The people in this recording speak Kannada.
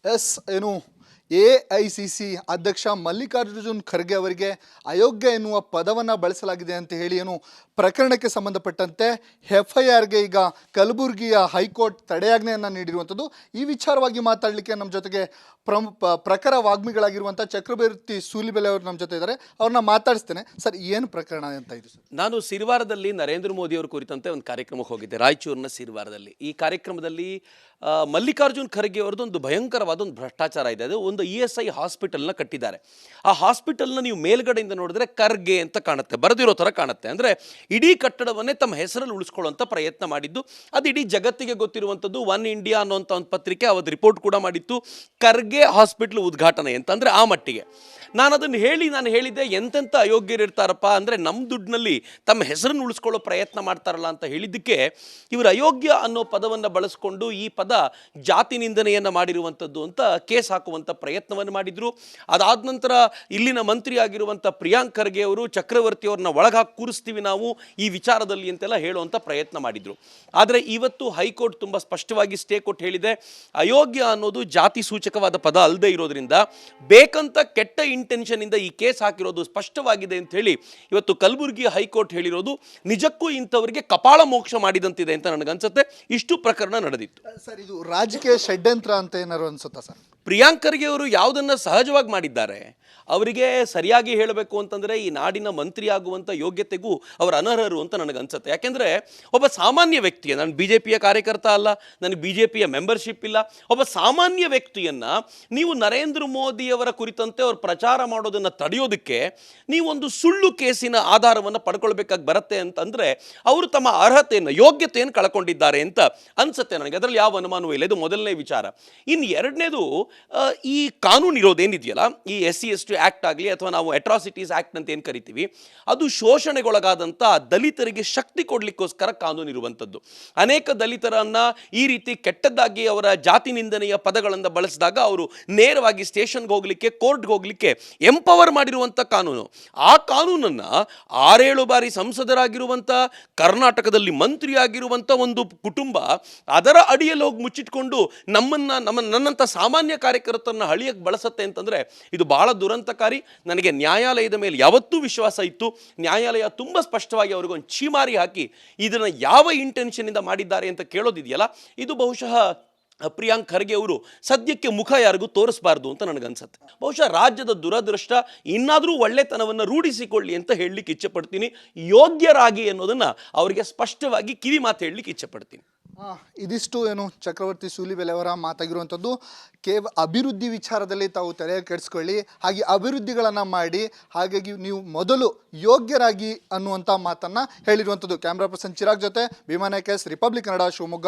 ಎಸ್ ಏನು AICC ಅಧ್ಯಕ್ಷ ಮಲ್ಲಿಕಾರ್ಜುನ್ ಖರ್ಗೆ ಅವರಿಗೆ ಅಯೋಗ್ಯ ಎನ್ನುವ ಪದವನ್ನು ಬಳಸಲಾಗಿದೆ ಅಂತ ಹೇಳಿ ಏನು ಪ್ರಕರಣಕ್ಕೆ ಸಂಬಂಧಪಟ್ಟಂತೆ FIRಗೆ ಈಗ ಕಲಬುರಗಿಯ ಹೈಕೋರ್ಟ್ ತಡೆಯಾಜ್ಞೆಯನ್ನು ನೀಡಿರುವಂಥದ್ದು. ಈ ವಿಚಾರವಾಗಿ ಮಾತಾಡಲಿಕ್ಕೆ ನಮ್ಮ ಜೊತೆಗೆ ಪ್ರಖರ ವಾಗ್ಮಿಗಳಾಗಿರುವಂಥ ಚಕ್ರವರ್ತಿ ಸೂಲಿಬೆಲೆ ಅವರು ನಮ್ಮ ಜೊತೆ ಇದ್ದಾರೆ. ಅವ್ರನ್ನ ಮಾತಾಡಿಸ್ತೇನೆ. ಸರ್, ಏನು ಪ್ರಕರಣ ಅಂತ ಇದು? ಸರ್, ನಾನು ಸಿರ್ವಾರದಲ್ಲಿ ನರೇಂದ್ರ ಮೋದಿ ಅವರು ಕುರಿತಂತೆ ಒಂದು ಕಾರ್ಯಕ್ರಮಕ್ಕೆ ಹೋಗಿದ್ದೆ, ರಾಯಚೂರಿನ ಸಿರ್ವಾರದಲ್ಲಿ. ಈ ಕಾರ್ಯಕ್ರಮದಲ್ಲಿ ಮಲ್ಲಿಕಾರ್ಜುನ್ ಖರ್ಗೆ ಅವರದ್ದು ಒಂದು ಭಯಂಕರವಾದ ಒಂದು ಭ್ರಷ್ಟಾಚಾರ ಇದೆ. ಅದು ಒಂದು ESI ಹಾಸ್ಪಿಟಲ್ನ ಕಟ್ಟಿದ್ದಾರೆ. ಆ ಹಾಸ್ಪಿಟಲ್ನ ನೀವು ಮೇಲ್ಗಡೆಯಿಂದ ನೋಡಿದ್ರೆ ಖರ್ಗೆ ಅಂತ ಕಾಣುತ್ತೆ, ಬರೆದಿರೋ ಥರ ಕಾಣುತ್ತೆ. ಅಂದರೆ ಇಡೀ ಕಟ್ಟಡವನ್ನೇ ತಮ್ಮ ಹೆಸರಲ್ಲಿ ಉಳಿಸ್ಕೊಳ್ಳುವಂಥ ಪ್ರಯತ್ನ ಮಾಡಿದ್ದು. ಅದು ಇಡೀ ಜಗತ್ತಿಗೆ ಗೊತ್ತಿರುವಂಥದ್ದು. ಒನ್ ಇಂಡಿಯಾ ಅನ್ನೋಂಥ ಒಂದು ಪತ್ರಿಕೆ ಅವತ್ತು ರಿಪೋರ್ಟ್ ಕೂಡ ಮಾಡಿತ್ತು, ಖರ್ಗೆ ಹಾಸ್ಪಿಟ್ಲ್ ಉದ್ಘಾಟನೆ ಅಂತಂದರೆ ಆ ಮಟ್ಟಿಗೆ. ನಾನು ಅದನ್ನು ಹೇಳಿದ್ದೆ, ಎಂತೆಂಥ ಅಯೋಗ್ಯರಿರ್ತಾರಪ್ಪ, ಅಂದರೆ ನಮ್ಮ ದುಡ್ಡಿನಲ್ಲಿ ತಮ್ಮ ಹೆಸರನ್ನು ಉಳಿಸ್ಕೊಳ್ಳೋ ಪ್ರಯತ್ನ ಮಾಡ್ತಾರಲ್ಲ ಅಂತ ಹೇಳಿದ್ದಕ್ಕೆ ಇವರು ಅಯೋಗ್ಯ ಅನ್ನೋ ಪದವನ್ನು ಬಳಸ್ಕೊಂಡು ಈ ಪದ ಜಾತಿ ನಿಂದನೆಯನ್ನು ಮಾಡಿರುವಂಥದ್ದು ಅಂತ ಕೇಸ್ ಹಾಕುವಂಥ ಪ್ರಯತ್ನವನ್ನು ಮಾಡಿದರು. ಅದಾದ ನಂತರ ಇಲ್ಲಿನ ಮಂತ್ರಿ ಆಗಿರುವಂಥ ಪ್ರಿಯಾಂಕ್ ಖರ್ಗೆ ಅವರು ಚಕ್ರವರ್ತಿ ಅವ್ರನ್ನ ಒಳಗಾಗಿ ಕೂರಿಸ್ತೀವಿ ನಾವು ಈ ವಿಚಾರದಲ್ಲಿ ಅಂತೆಲ್ಲ ಹೇಳುವಂಥ ಪ್ರಯತ್ನ ಮಾಡಿದರು. ಆದರೆ ಇವತ್ತು ಹೈಕೋರ್ಟ್ ತುಂಬ ಸ್ಪಷ್ಟವಾಗಿ ಸ್ಟೇ ಕೊಟ್ಟು ಹೇಳಿದೆ, ಅಯೋಗ್ಯ ಅನ್ನೋದು ಜಾತಿ ಸೂಚಕವಾದ ಪದ ಅಲ್ಲದೆ ಇರೋದ್ರಿಂದ ಬೇಕಂತ ಕೆಟ್ಟ ಇಂಟೆನ್ಷನಿಂದ ಈ ಕೇಸ್ ಹಾಕಿರೋದು ಸ್ಪಷ್ಟವಾಗಿದೆ ಅಂತ ಹೇಳಿ ಇವತ್ತು ಕಲಬುರಗಿ ಹೈಕೋರ್ಟ್ ಹೇಳಿರೋದು ನಿಜಕ್ಕೂ ಇಂಥವರಿಗೆ ಕಪಾಳ ಮೋಕ್ಷ ಮಾಡಿದಂತಿದೆ ಅಂತ ನನಗನ್ಸುತ್ತೆ. ಇಷ್ಟು ಪ್ರಕರಣ ನಡೆದಿತ್ತು. ಸರ್, ಇದು ರಾಜಕೀಯ ಷಡ್ಯಂತ್ರ ಅಂತ ಏನಾರು ಅನ್ಸುತ್ತಾ ಸರ್? ಪ್ರಿಯಾಂಕ್ ಖರ್ಗೆ ಅವರು ಯಾವುದನ್ನು ಸಹಜವಾಗಿ ಮಾಡಿದ್ದಾರೆ, ಅವರಿಗೆ ಸರಿಯಾಗಿ ಹೇಳಬೇಕು ಅಂತಂದರೆ ಈ ನಾಡಿನ ಮಂತ್ರಿ ಆಗುವಂಥ ಯೋಗ್ಯತೆಗೂ ಅವರು ಅನರ್ಹರು ಅಂತ ನನಗನ್ಸುತ್ತೆ. ಯಾಕೆಂದರೆ ಒಬ್ಬ ಸಾಮಾನ್ಯ ವ್ಯಕ್ತಿಯ, ನಾನು BJPಯ ಕಾರ್ಯಕರ್ತ ಅಲ್ಲ, ನನಗೆ BJPಯ ಮೆಂಬರ್ಶಿಪ್ ಇಲ್ಲ, ಒಬ್ಬ ಸಾಮಾನ್ಯ ವ್ಯಕ್ತಿಯನ್ನು ನೀವು ನರೇಂದ್ರ ಮೋದಿಯವರ ಕುರಿತಂತೆ ಅವರು ಪ್ರಚಾರ ಮಾಡೋದನ್ನು ತಡೆಯೋದಕ್ಕೆ ನೀವೊಂದು ಸುಳ್ಳು ಕೇಸಿನ ಆಧಾರವನ್ನು ಪಡ್ಕೊಳ್ಬೇಕಾಗಿ ಬರುತ್ತೆ ಅಂತಂದರೆ ಅವರು ತಮ್ಮ ಅರ್ಹತೆಯನ್ನು, ಯೋಗ್ಯತೆಯನ್ನು ಕಳ್ಕೊಂಡಿದ್ದಾರೆ ಅಂತ ಅನಿಸುತ್ತೆ ನನಗೆ. ಅದರಲ್ಲಿ ಯಾವ ಅನುಮಾನವೂ ಇಲ್ಲ. ಇದು ಮೊದಲನೇ ವಿಚಾರ. ಇನ್ನು ಎರಡನೇದು, ಈ ಕಾನೂನು ಇರೋದೇನಿದೆಯಲ್ಲ, ಈ SC/ST ಆ್ಯಕ್ಟ್ ಆಗಲಿ ಅಥವಾ ನಾವು ಅಟ್ರಾಸಿಟೀಸ್ ಆ್ಯಕ್ಟ್ ಅಂತ ಏನು ಕರಿತೀವಿ, ಅದು ಶೋಷಣೆಗೊಳಗಾದಂಥ ದಲಿತರಿಗೆ ಶಕ್ತಿ ಕೊಡಲಿಕ್ಕೋಸ್ಕರ ಕಾನೂನು ಇರುವಂಥದ್ದು. ಅನೇಕ ದಲಿತರನ್ನು ಈ ರೀತಿ ಕೆಟ್ಟದ್ದಾಗಿ ಅವರ ಜಾತಿ ನಿಂದನೆಯ ಪದಗಳನ್ನು ಬಳಸಿದಾಗ ಅವರು ನೇರವಾಗಿ ಸ್ಟೇಷನ್ಗೆ ಹೋಗಲಿಕ್ಕೆ, ಕೋರ್ಟ್ಗೆ ಹೋಗಲಿಕ್ಕೆ ಎಂಪವರ್ ಮಾಡಿರುವಂಥ ಕಾನೂನು. ಆ ಕಾನೂನನ್ನು 6-7 ಬಾರಿ ಸಂಸದರಾಗಿರುವಂಥ, ಕರ್ನಾಟಕದಲ್ಲಿ ಮಂತ್ರಿ ಆಗಿರುವಂಥ ಒಂದು ಕುಟುಂಬ ಅದರ ಅಡಿಯಲ್ಲಿ ಹೋಗಿ ಮುಚ್ಚಿಟ್ಕೊಂಡು ನನ್ನಂಥ ಸಾಮಾನ್ಯ ಕಾರ್ಯಕರ್ತರನ್ನ ಹಳಿಯಕ್ಕೆ ಬಳಸತ್ತೆ ಅಂತಂದರೆ ಇದು ಬಹಳ ದುರಂತಕಾರಿ. ನನಗೆ ನ್ಯಾಯಾಲಯದ ಮೇಲೆ ಯಾವತ್ತೂ ವಿಶ್ವಾಸ ಇತ್ತು. ನ್ಯಾಯಾಲಯ ತುಂಬ ಸ್ಪಷ್ಟವಾಗಿ ಅವ್ರಿಗೊಂದು ಚೀಮಾರಿ ಹಾಕಿ ಇದನ್ನು ಯಾವ ಇಂಟೆನ್ಷನಿಂದ ಮಾಡಿದ್ದಾರೆ ಅಂತ ಕೇಳೋದಿದೆಯಲ್ಲ, ಇದು ಬಹುಶಃ ಪ್ರಿಯಾಂಕ್ ಖರ್ಗೆ ಅವರು ಸದ್ಯಕ್ಕೆ ಮುಖ ಯಾರಿಗೂ ತೋರಿಸಬಾರ್ದು ಅಂತ ನನಗನ್ಸುತ್ತೆ. ಬಹುಶಃ ರಾಜ್ಯದ ದುರದೃಷ್ಟ, ಇನ್ನಾದರೂ ಒಳ್ಳೆತನವನ್ನು ರೂಢಿಸಿಕೊಳ್ಳಿ ಅಂತ ಹೇಳಲಿಕ್ಕೆ ಇಚ್ಛೆಪಡ್ತೀನಿ. ಯೋಗ್ಯರಾಗಿ ಅನ್ನೋದನ್ನು ಅವರಿಗೆ ಸ್ಪಷ್ಟವಾಗಿ ಕಿವಿ ಮಾತು ಹೇಳಲಿಕ್ಕೆ ಇಚ್ಛೆಪಡ್ತೀನಿ. ಇದಿಷ್ಟು ಏನು ಚಕ್ರವರ್ತಿ ಸೂಲಿಬೆಲೆ ಅವರ ಮಾತಾಗಿರುವಂಥದ್ದು. ಅಭಿವೃದ್ಧಿ ವಿಚಾರದಲ್ಲಿ ತಾವು ತಲೆ ಕೆಡಿಸ್ಕೊಳ್ಳಿ, ಹಾಗೆ ಅಭಿವೃದ್ಧಿಗಳನ್ನು ಮಾಡಿ, ಹಾಗಾಗಿ ನೀವು ಮೊದಲು ಯೋಗ್ಯರಾಗಿ ಅನ್ನುವಂಥ ಮಾತನ್ನು ಹೇಳಿರುವಂಥದ್ದು. ಕ್ಯಾಮ್ರಾ ಪರ್ಸನ್ ಚಿರಾಗ್ ಜೊತೆ ಭೀಮಾ ನಾಯ್ಕ, ರಿಪಬ್ಲಿಕ್ ಕನ್ನಡ, ಶಿವಮೊಗ್ಗ.